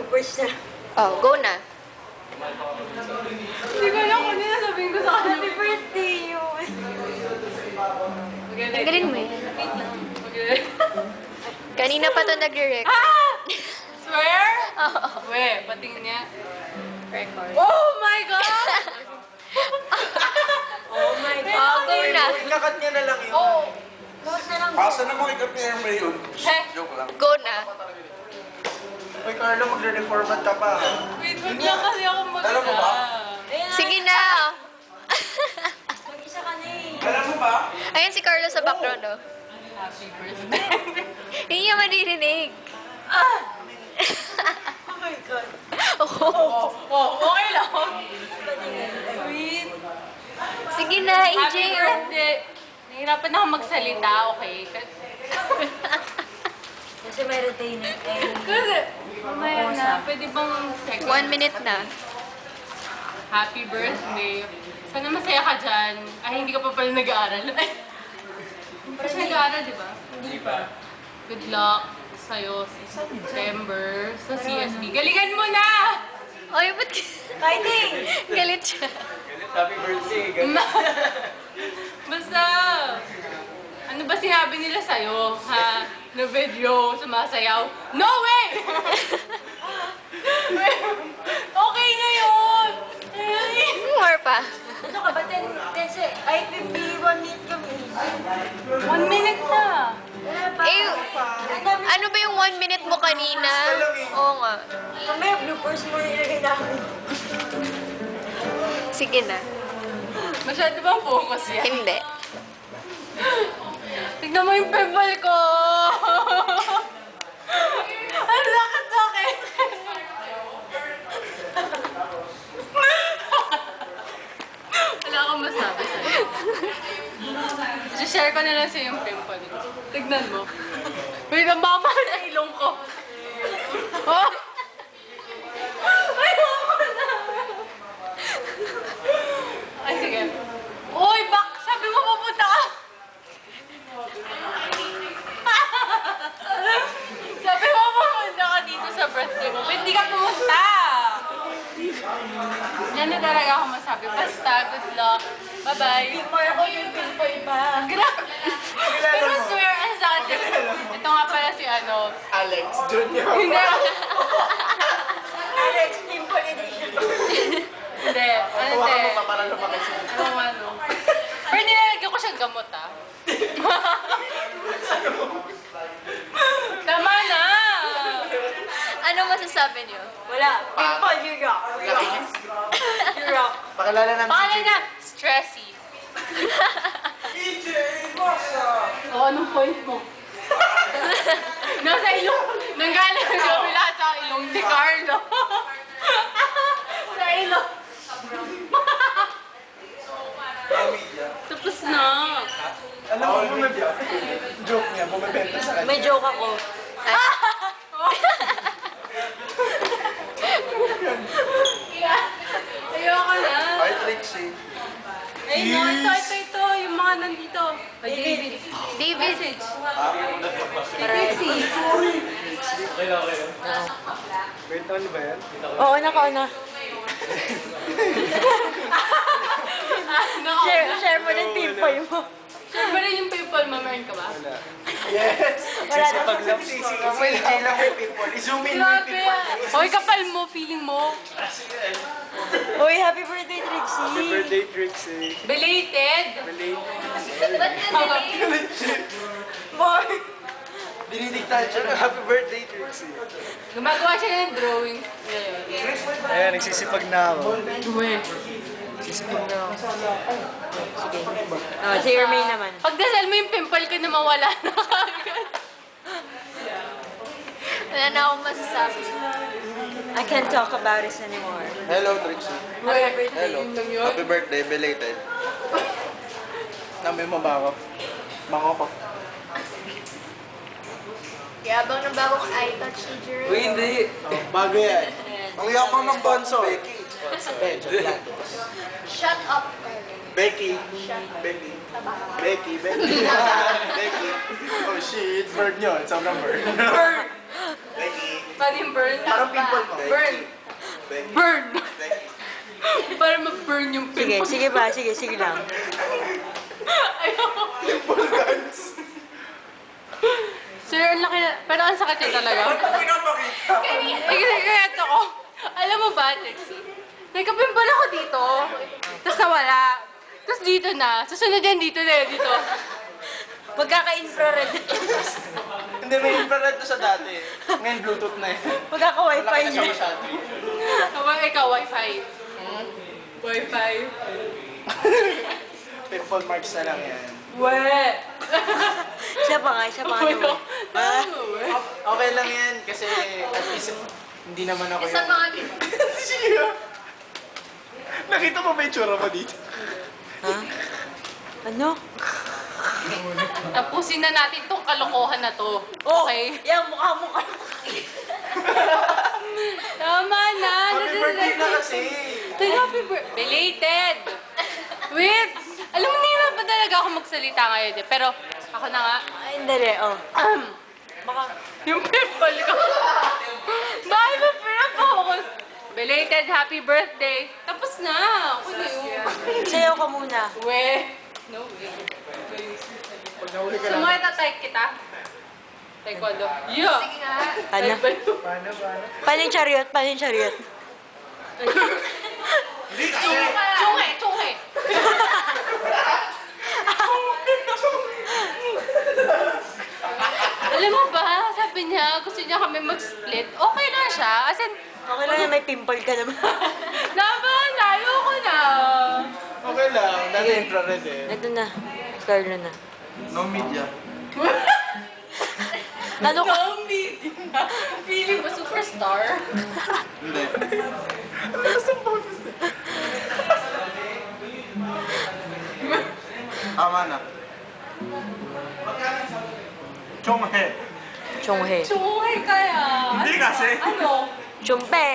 bloopers na. Oh, go na. Hindi ko alam kung nila sabihin ko sa kanya. Happy birthday, yun. Tanggalin mo yan. Wait lang. Okay. Kanina pa to nagre-record. Ah! Swear? Oo. We, patingin niya. Record. Oh my God! Oh my God. Oh, go na. Ikakat niya na lang yun. Oh! Close na lang. Asa na mo ikat ni Hermel yun? Heh. Joke lang. Go na. Uy, Carlo, magre-reformat ka pa. Wait, wag lang kasi ako mag- Alam mo ba? Ayan na. Sige na. Mag-isa ka na eh. Alam mo ba? Ayan si Carlo sa background, oh. Happy birthday. Hindi niya maririnig. Oh my God. Oh. Okay lang. Sweet. Sige na, EJ. Happy oh. birthday. Nahirapan na ako magsalita, okay? Kasi may retainer. Kasi, mamaya na. Pwede bang second? 1 minute na. Happy birthday. Sana masaya ka dyan. Ay, hindi ka pa pala nag-aaral. Ay, kasi nag-aaral, di ba? Hindi pa. Good luck sa'yo sa September, sa CSB. Galingan mo na! Oy, ba't Fighting! galit siya? Happy birthday. Basta, ano ba sinabi nila sa'yo, ha? Na video, sumasayaw? No way! Okay na yun! More pa. Ano ka ba? 51 minute kami. 1 minute na. Wala pa. Eh, ano ba yung 1 minute mo kanina? Oo nga. Mamaya bloopers mo yung ilagay namin. Sige na. Masyado bang focus yan? Hindi. Tignan mo yung pimple ko! Ang sakit sa akin! Wala akong masabi sa'yo. I-share ko na lang sa'yo yung pimple ko. Tignan mo. Wait, ang mamahal na ilong ko. Oh! Ayoko na! Ay, sige. Uy, bak! Sabi mo pupunta ka! Sabi mo pupunta ka dito sa birthday mo. Ba't di ka pumunta? Yan na talaga ako masabi. Basta, good luck. Bye-bye. More ako yung pinpoint pa. Grabe. Pero swear, ang sakit. Ito nga pala si ano. Alex Jr. Hindi. Alex, pinpoint edition. Hindi. Ano Tuwa ka hindi? mo pa para lumaki siya. Ano? Pero nilalagyan ko siyang gamot, ah. Tama na! Ano masasabi niyo? Wala. Pimple, you rock. You rock. Pakilala namin Pangalan niya, Stressy. EJ Masa! O, anong point mo? Nasa ilong. Nanggaling ng kabila sa ilong ni Carlo. Sa ilong. Tapos na. Alam mo, joke niya, bumibenta sa kanya. May joke ako. Ayoko na. Ay, Trixie. Ay, no, ito. Yung mga nandito. Ay, David. David. Message. Kay Trixie. Wait, ano ba yan? Oo, nakauna. Share mo ng pimple mo. Share ba rin yung PayPal mo? Meron ka ba? Yes! Wala na. Pag sisi ka, may EJ lang may people. I-zoom in mo yung Grabe. people. Hoy, kapal mo. Feeling mo. Uy, happy birthday, Trixie. Happy birthday, Trixie. Belated. Ba't nadinig? More. Dinidiktahan siya ng happy birthday, Trixie. Gumagawa siya ng drawing. Ayan, nagsisipag na ako. Uwe. Nagsisipag na ako. Oh, si Hermine naman. Pagdasal mo yung pimple ko na mawala na kagad. Wala na akong masasabi. I can't talk about this anymore. Hello, Trixie. Happy birthday Hello. yun lang yun. Happy birthday, belated. Namin mo ba ako? Bango ko. Yabang ng bagong eye touch ni Jerome. Uy, hindi. Bago yan. Ang yakang ng sponsor. Shut up. Becky. Becky. Becky. Becky. Becky. Oh shit, bird nyo. It's a number. Paano yung burn? Parang pimple mo. Burn. Burn. Para ma-burn yung Sige, pimple. sige ba? Sige, sige lang. Ayoko. Pimple guns. Sir, ang laki na. Pero ang sakit yun talaga. Kaya ito ko. Alam mo ba, Lexi? Nagka-pimple ako dito. Tapos nawala. Tapos dito na. Susunod yan dito na yun, dito. Magkaka-infrared. Hindi, may infrared to sa dati. Ngayon, Bluetooth na yun. Magkaka-wifi Malaki na siya niya. masyado. Habang ikaw, wifi. Wifi. Pimple marks na lang yan. Weh! Siya pa nga naman. Ah, Okay lang yan kasi at least hindi naman ako Isa yung... pa nga Siya. Nakita mo ba yung tsura mo dito? ha? Ano? Tapusin na natin tong kalokohan na to. Okay? Yan, mukha-mukha. Tama na. Happy birthday na kasi! Happy birthday. Belated. Wait. Alam mo, nahirapan talaga ako magsalita ngayon eh. Pero ako na nga. Ay, dali, oh. Baka yung pimple ko. Bakit mo pinapokos? Belated happy birthday. Tapos na. Ako na yun. Sayaw ka muna. We. No way. Pag nahuli ka So, lang. mga tatype kita. Taekwondo. Yeah. Sige nga. Paano? Paano? Paano yung chariot? Paano yung chariot? Hindi kasi! Chunghe. Chunghe. Alam mo ba, sabi niya, gusto niya kami mag-split. Okay lang siya. As in, Okay lang yan, may pimple ka naman. naman, ayoko na. Okay lang, dati infrared eh. Ito na. Carlo na. No media. Ano ka? Zombie. Feeling mo superstar? Hindi. Tama na. Chonghe. Chonghe. Chunghe kaya. Hindi kasi. Ano? Chumpe.